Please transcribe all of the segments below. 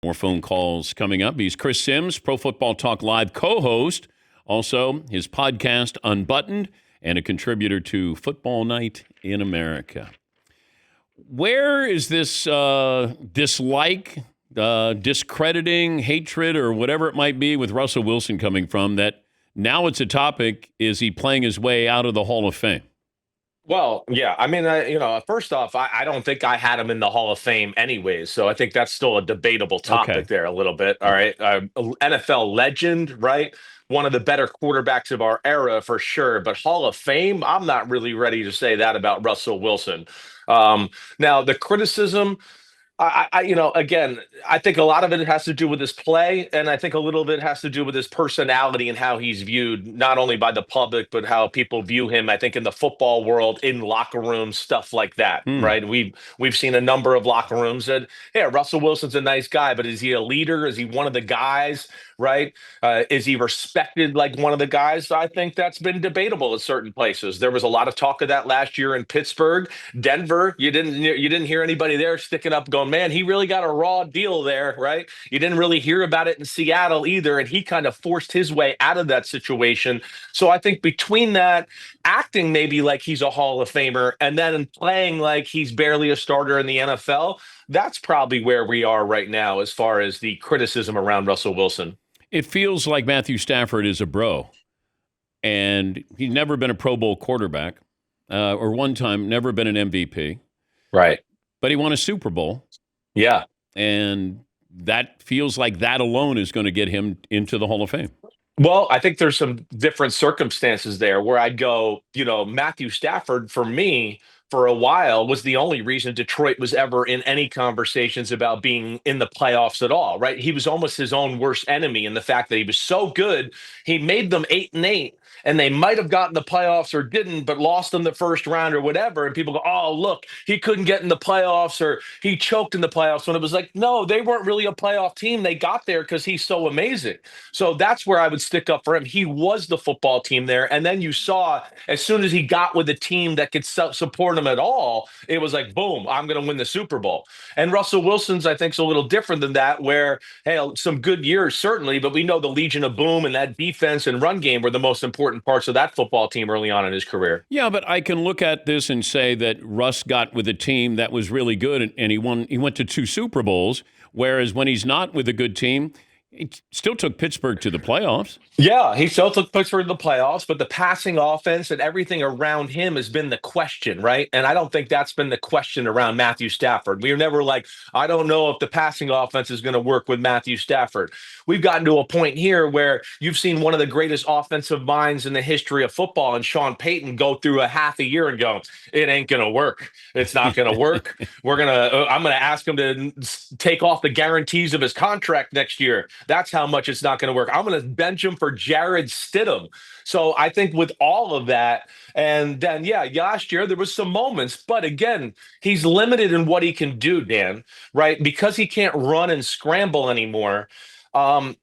More phone calls coming up. He's Chris Sims, Pro Football Talk Live co-host. Also, his podcast, Unbuttoned, and a contributor to Football Night in America. Where is this dislike, discrediting, hatred, or whatever it might be with Russell Wilson coming from that now it's a topic? Is he playing his way out of the Hall of Fame? Well, yeah. I mean, first off, I don't think I had him in the Hall of Fame anyways. So I think that's still a debatable topic there a little bit. All right. NFL legend, right? One of the better quarterbacks of our era for sure. But Hall of Fame, I'm not really ready to say that about Russell Wilson. Now, the criticism, again, I think a lot of it has to do with his play, and I think a little bit has to do with his personality and how he's viewed, not only by the public, but how people view him, I think, in the football world, in locker rooms, stuff like that, right? We've seen a number of locker rooms that, yeah, Russell Wilson's a nice guy, but is he a leader? Is he one of the guys, right? Is he respected like one of the guys? I think that's been debatable at certain places. There was a lot of talk of that last year in Pittsburgh. Denver, you didn't hear anybody there sticking up going, man, he really got a raw deal there, right? You didn't really hear about it in Seattle either, and he kind of forced his way out of that situation. So I think between that, acting maybe like he's a Hall of Famer, and then playing like he's barely a starter in the NFL, that's probably where we are right now as far as the criticism around Russell Wilson. It feels like Matthew Stafford is a bro, and he's never been a Pro Bowl quarterback, or one time never been an MVP. Right. But he won a Super Bowl. Yeah. And that feels like that alone is going to get him into the Hall of Fame. Well, I think there's some different circumstances there where I'd go, Matthew Stafford, for me, for a while, was the only reason Detroit was ever in any conversations about being in the playoffs at all, right? He was almost his own worst enemy in the fact that he was so good. He made them 8-8. And they might have gotten the playoffs or didn't, but lost in the first round or whatever. And people go, oh, look, he couldn't get in the playoffs or he choked in the playoffs. When it was like, no, they weren't really a playoff team. They got there because he's so amazing. So that's where I would stick up for him. He was the football team there. And then you saw as soon as he got with a team that could support him at all, it was like, boom, I'm going to win the Super Bowl. And Russell Wilson's, I think, is a little different than that, where, hey, some good years, certainly, but we know the Legion of Boom and that defense and run game were the most important parts of that football team early on in his career. Yeah, but I can look at this and say that Russ got with a team that was really good, and he went to 2 Super Bowls, whereas when he's not with a good team, he still took Pittsburgh to the playoffs. Yeah, he still took Pittsburgh to the playoffs, but the passing offense and everything around him has been the question, right? And I don't think that's been the question around Matthew Stafford. We were never like, I don't know if the passing offense is going to work with Matthew Stafford. We've gotten to a point here where you've seen one of the greatest offensive minds in the history of football, and Sean Payton, go through a half a year and go, it ain't going to work. It's not going to work. I'm going to ask him to take off the guarantees of his contract next year. That's how much it's not going to work. I'm going to bench him for Jared Stidham. So I think with all of that, and then, yeah, last year there was some moments, but again, he's limited in what he can do, Dan, right? Because he can't run and scramble anymore.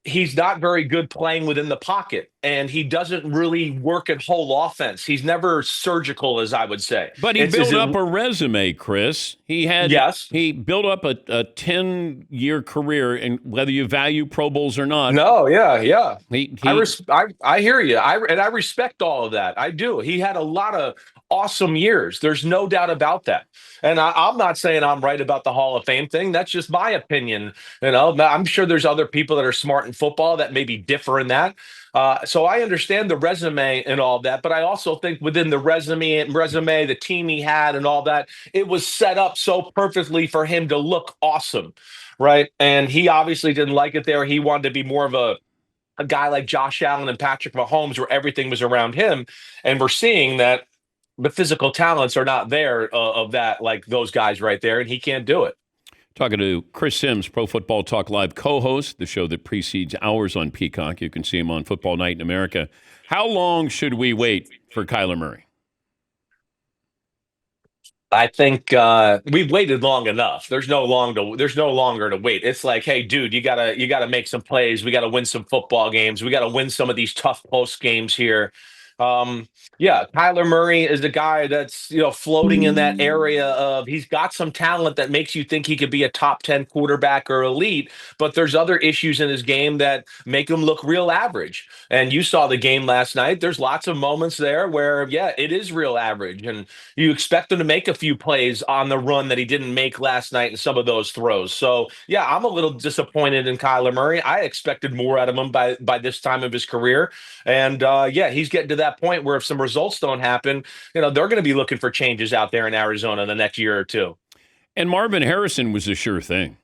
He's not very good playing within the pocket, and he doesn't really work at whole offense. He's never surgical, as I would say. But he built up a resume, Chris. He built up a 10-year career, and whether you value Pro Bowls or not. No, yeah. I hear you. I respect all of that. I do. He had a lot of awesome years. There's no doubt about that. And I'm not saying I'm right about the Hall of Fame thing. That's just my opinion. I'm sure there's other people that are smart in football that maybe differ in that. So I understand the resume and all that, but I also think within the resume, the team he had and all that, it was set up so perfectly for him to look awesome, right? And he obviously didn't like it there. He wanted to be more of a guy like Josh Allen and Patrick Mahomes, where everything was around him. And we're seeing that the physical talents are not there of that, like those guys right there, and he can't do it. Talking to Chris Sims, Pro Football Talk Live co-host, the show that precedes ours on Peacock. You can see him on Football Night in America. How long should we wait for Kyler Murray? I think we've waited long enough. There's no longer to wait. It's like, hey, dude, you gotta make some plays. We gotta win some football games. We gotta win some of these tough post games here. Yeah, Kyler Murray is the guy that's, floating in that area of he's got some talent that makes you think he could be a top 10 quarterback or elite, but there's other issues in his game that make him look real average. And you saw the game last night. There's lots of moments there where, yeah, it is real average. And you expect him to make a few plays on the run that he didn't make last night in some of those throws. So, yeah, I'm a little disappointed in Kyler Murray. I expected more out of him by this time of his career. And yeah, he's getting to that point where if some results don't happen, they're going to be looking for changes out there in Arizona in the next year or two. And Marvin Harrison was a sure thing.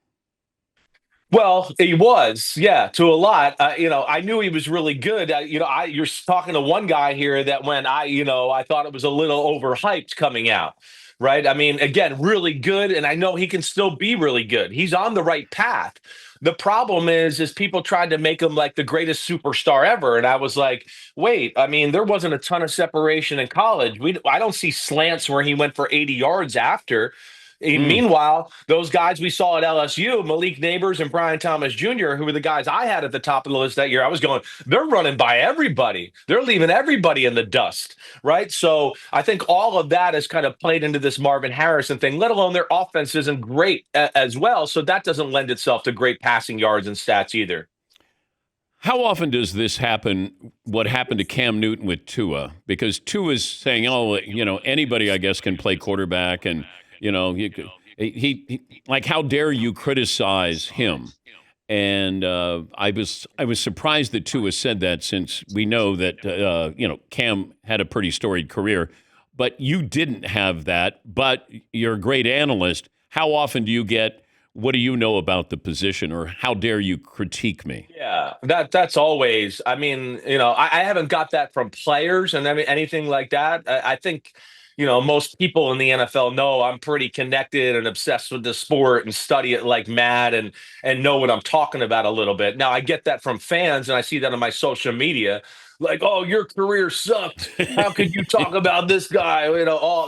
Well, he was, yeah, to a lot. I knew he was really good. You're talking to one guy here that when I thought it was a little overhyped coming out, right? I mean, again, really good, and I know he can still be really good. He's on the right path. The problem is people tried to make him like the greatest superstar ever, and I was like, wait, I mean, there wasn't a ton of separation in college. I don't see slants where he went for 80 yards after. Meanwhile, those guys we saw at LSU, Malik Neighbors and Brian Thomas Jr., who were the guys I had at the top of the list that year, I was going, they're running by everybody. They're leaving everybody in the dust, right? So I think all of that has kind of played into this Marvin Harrison thing, let alone their offense isn't great as well. So that doesn't lend itself to great passing yards and stats either. How often does this happen, what happened to Cam Newton with Tua? Because Tua's saying, anybody, I guess, can play quarterback and he like, how dare you criticize him? And I was surprised that Tua said that, since we know that Cam had a pretty storied career, but you didn't have that. But you're a great analyst. How often do you get, what do you know about the position, or how dare you critique me? Yeah, that's always. I mean, I haven't got that from players and anything like that. I think most people in the NFL know I'm pretty connected and obsessed with the sport and study it like mad and know what I'm talking about a little bit. Now I get that from fans and I see that on my social media, like, oh, your career sucked. How could you talk about this guy?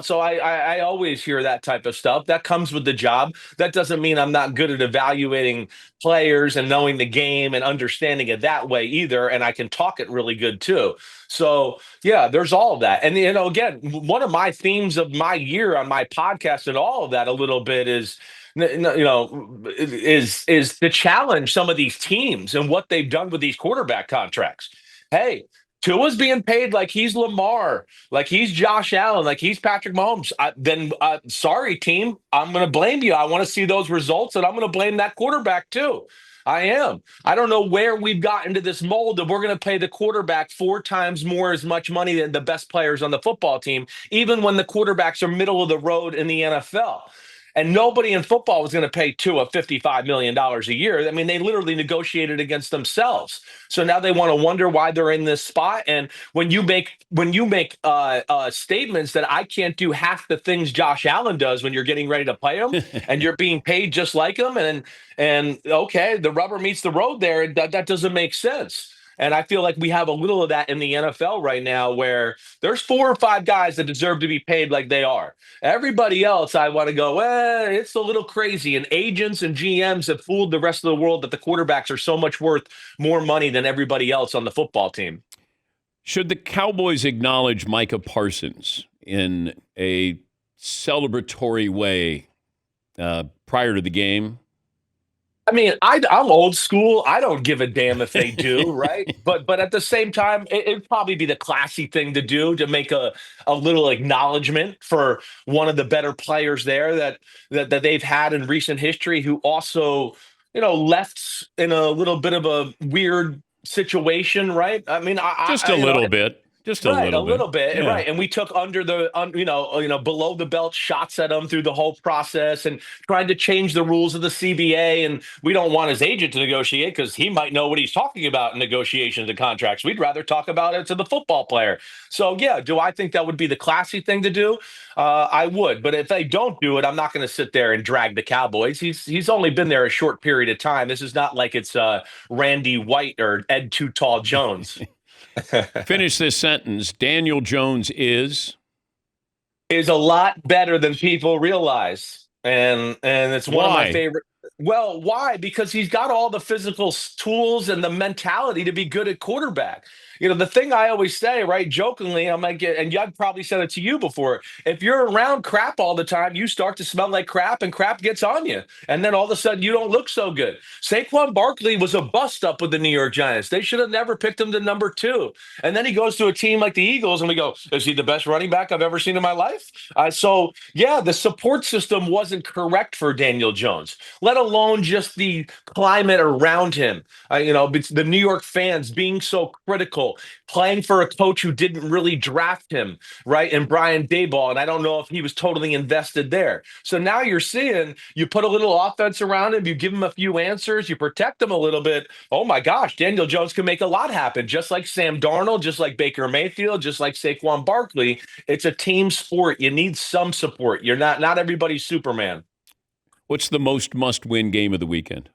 So I always hear that type of stuff. That comes with the job. That doesn't mean I'm not good at evaluating players and knowing the game and understanding it that way either. And I can talk it really good too. So yeah, there's all of that. And again, one of my themes of my year on my podcast and all of that a little bit is to challenge some of these teams and what they've done with these quarterback contracts. Hey, Tua's being paid like he's Lamar, like he's Josh Allen, like he's Patrick Mahomes. Sorry, team, I'm going to blame you. I want to see those results, and I'm going to blame that quarterback too. I am. I don't know where we've gotten to this mold that we're going to pay the quarterback 4 times more as much money than the best players on the football team, even when the quarterbacks are middle of the road in the NFL. And nobody in football was going to pay Tua $55 million a year. I mean, they literally negotiated against themselves. So now they want to wonder why they're in this spot. And when you make statements that I can't do half the things Josh Allen does when you're getting ready to play him, and you're being paid just like him, and okay, the rubber meets the road there, that doesn't make sense. And I feel like we have a little of that in the NFL right now, where there's 4 or 5 guys that deserve to be paid like they are. Everybody else, I want to go, it's a little crazy. And agents and GMs have fooled the rest of the world that the quarterbacks are so much worth more money than everybody else on the football team. Should the Cowboys acknowledge Micah Parsons in a celebratory way prior to the game? I mean, I'm old school. I don't give a damn if they do, right? But at the same time, it'd probably be the classy thing to do, to make a little acknowledgement for one of the better players there that they've had in recent history, who also, left in a little bit of a weird situation, right? I mean, just a little bit. Just a little bit, yeah. Right? And we took under the, below the belt shots at him through the whole process, and tried to change the rules of the CBA. And we don't want his agent to negotiate, because he might know what he's talking about in negotiations and contracts. We'd rather talk about it to the football player. So yeah, do I think that would be the classy thing to do? I would, but if they don't do it, I'm not going to sit there and drag the Cowboys. He's only been there a short period of time. This is not like it's Randy White or Ed Too Tall Jones. Finish this sentence. Daniel Jones is a lot better than people realize, and it's one of my favorite. Well, why? Because he's got all the physical tools and the mentality to be good at quarterback. The thing I always say, right, jokingly, I might get, and I've probably said it to you before. If you're around crap all the time, you start to smell like crap, and crap gets on you, and then all of a sudden you don't look so good. Saquon Barkley was a bust up with the New York Giants. They should have never picked him to number 2, and then he goes to a team like the Eagles, and we go, "Is he the best running back I've ever seen in my life?" So yeah, the support system wasn't correct for Daniel Jones, let alone just the climate around him. The New York fans being so critical, playing for a coach who didn't really draft him, right? And Brian Daboll, and I don't know if he was totally invested there. So now you're seeing you put a little offense around him, you give him a few answers, you protect him a little bit. Oh my gosh, Daniel Jones can make a lot happen, just like Sam Darnold, just like Baker Mayfield, just like Saquon Barkley. It's a team sport. You need some support. You're not everybody's Superman. What's the most must-win game of the weekend?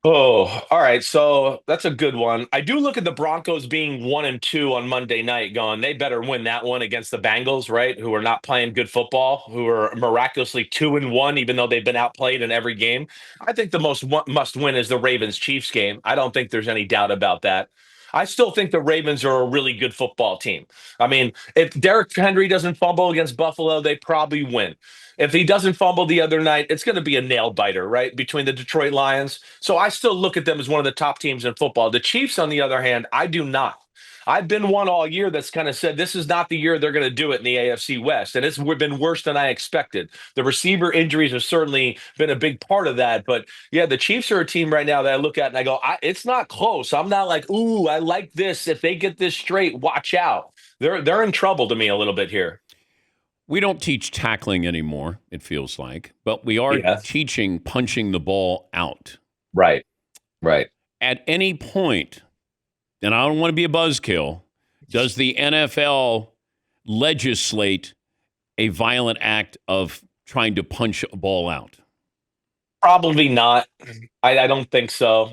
Oh, all right. So that's a good one. I do look at the Broncos being 1-2 on Monday night, going, they better win that one against the Bengals, right? Who are not playing good football, who are miraculously 2-1, even though they've been outplayed in every game. I think the most must win is the Ravens Chiefs game. I don't think there's any doubt about that. I still think the Ravens are a really good football team. I mean, if Derrick Henry doesn't fumble against Buffalo, they probably win. If he doesn't fumble the other night, it's going to be a nail biter, right? Between the Detroit Lions. So I still look at them as one of the top teams in football. The Chiefs, on the other hand, I do not. I've been one all year that's kind of said this is not the year they're going to do it in the AFC West. And it's been worse than I expected. The receiver injuries have certainly been a big part of that. But yeah, the Chiefs are a team right now that I look at and I go, it's not close. I'm not like, ooh, I like this. If they get this straight, watch out. They're in trouble to me a little bit here. We don't teach tackling anymore, it feels like, but we are Yeah. teaching punching the ball out. Right. Right. At any point, and I don't want to be a buzzkill, does the NFL legislate a violent act of trying to punch a ball out? Probably not. I don't think so.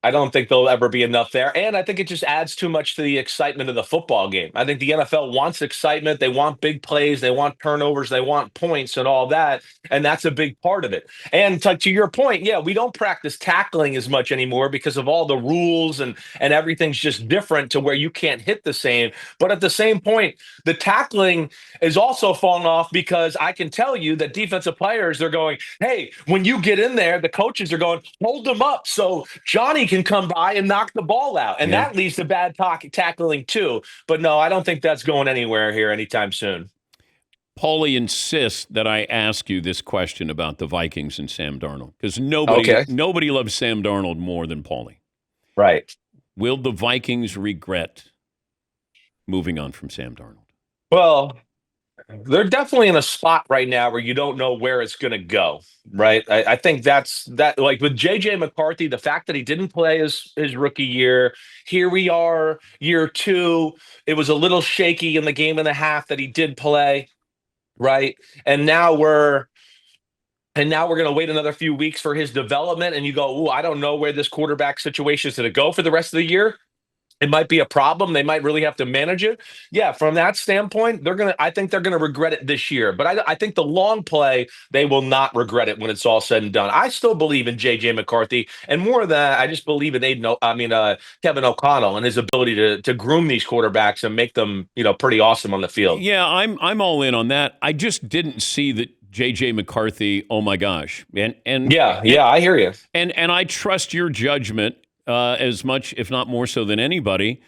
I don't think there'll ever be enough there. And I think it just adds too much to the excitement of the football game. I think the NFL wants excitement. They want big plays. They want turnovers. They want points and all that. And that's a big part of it. And to your point, yeah, we don't practice tackling as much anymore because of all the rules and everything's just different to where you can't hit the same. But at the same point, the tackling is also falling off because I can tell you that defensive players, they're going, hey, when you get in there, the coaches are going, hold them up so Johnny can come by and knock the ball out. And that leads to bad tackling too. But no, I don't think that's going anywhere here anytime soon. Paulie insists that I ask you this question about the Vikings and Sam Darnold because nobody loves Sam Darnold more than Paulie. Right. Will the Vikings regret moving on from Sam Darnold? Well, they're definitely in a spot right now where you don't know where it's going to go, right? I think that's like with J.J. McCarthy, the fact that he didn't play his rookie year, here we are, year 2, it was a little shaky in the game and a half that he did play, right? And now we're going to wait another few weeks for his development, and you go, I don't know where this quarterback situation is going to go for the rest of the year. It might be a problem. They might really have to manage it. Yeah, from that standpoint, I think they're gonna regret it this year. But I think the long play, they will not regret it when it's all said and done. I still believe in J.J. McCarthy, and more than that, I just believe in Kevin O'Connell and his ability to groom these quarterbacks and make them pretty awesome on the field. Yeah, I'm all in on that. I just didn't see that J.J. McCarthy. Oh my gosh, and I hear you, and I trust your judgment. As much, if not more so than anybody.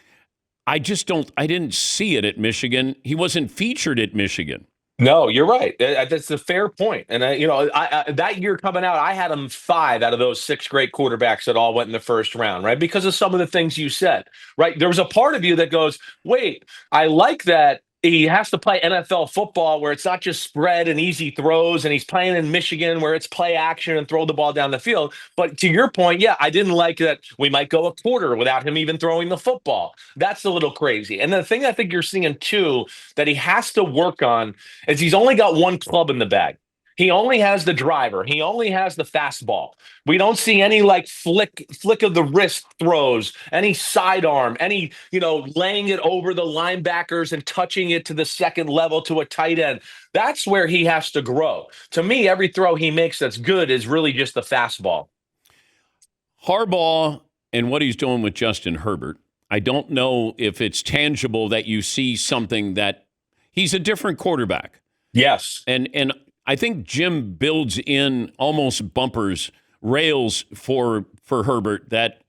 I didn't see it at Michigan. He wasn't featured at Michigan. No, you're right. That's a fair point. And that year coming out, I had him 5 out of those 6 great quarterbacks that all went in the first round, right? Because of some of the things you said, right? There was a part of you that goes, wait, I like that. He has to play NFL football where it's not just spread and easy throws, and he's playing in Michigan where it's play action and throw the ball down the field. But to your point, yeah, I didn't like that we might go a quarter without him even throwing the football. That's a little crazy. And the thing I think you're seeing too that he has to work on is he's only got one club in the bag. He only has the driver. He only has the fastball. We don't see any like flick of the wrist throws, any sidearm, any, laying it over the linebackers and touching it to the second level to a tight end. That's where he has to grow. To me, every throw he makes that's good is really just the fastball. Harbaugh and what he's doing with Justin Herbert, I don't know if it's tangible that you see something that he's a different quarterback. Yes. And I think Jim builds in almost rails for Herbert that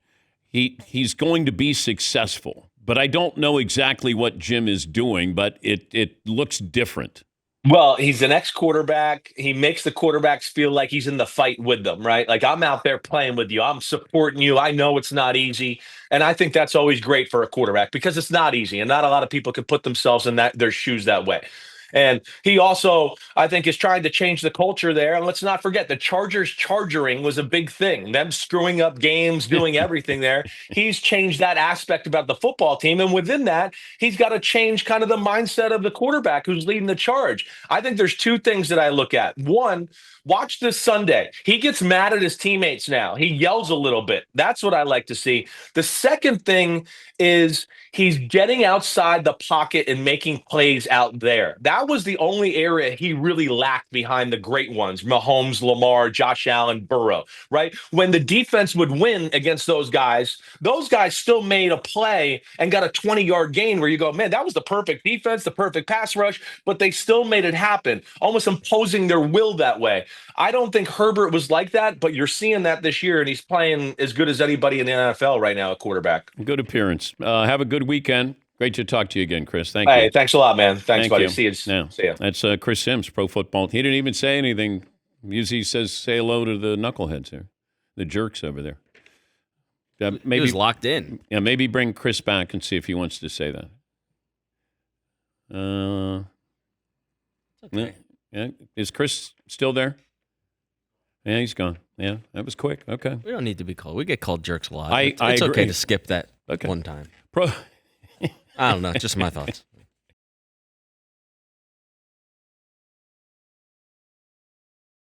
he's going to be successful. But I don't know exactly what Jim is doing, but it looks different. Well, he's an ex-quarterback. He makes the quarterbacks feel like he's in the fight with them, right? Like, I'm out there playing with you. I'm supporting you. I know it's not easy. And I think that's always great for a quarterback because it's not easy. And not a lot of people can put themselves in their shoes that way. And he also, I think, is trying to change the culture there. And let's not forget, the Chargers chargering was a big thing. Them screwing up games, doing everything there. He's changed that aspect about the football team. And within that, he's got to change kind of the mindset of the quarterback who's leading the charge. I think there's two things that I look at. One, watch this Sunday. He gets mad at his teammates now. He yells a little bit. That's what I like to see. The second thing is he's getting outside the pocket and making plays out there. That was the only area he really lacked behind the great ones, Mahomes, Lamar, Josh Allen, Burrow, right? When the defense would win against those guys still made a play and got a 20-yard gain where you go, man, that was the perfect defense, the perfect pass rush, but they still made it happen, almost imposing their will that way. I don't think Herbert was like that, but you're seeing that this year, and he's playing as good as anybody in the NFL right now at quarterback. Good appearance. Have a good weekend. Great to talk to you again, Chris. Thank you. Hey, thanks a lot, man. Thanks, buddy. You. See you. Now, See ya. That's Chris Sims, Pro Football. He didn't even say anything. Usually he says, say hello to the knuckleheads here, the jerks over there. Maybe he was locked in. Yeah, maybe bring Chris back and see if he wants to say that. Okay. Yeah. Is Chris still there? Yeah, he's gone. Yeah, that was quick. Okay. We don't need to be called. We get called jerks a lot. I It's okay agree. to skip that one time. I don't know. Just my thoughts.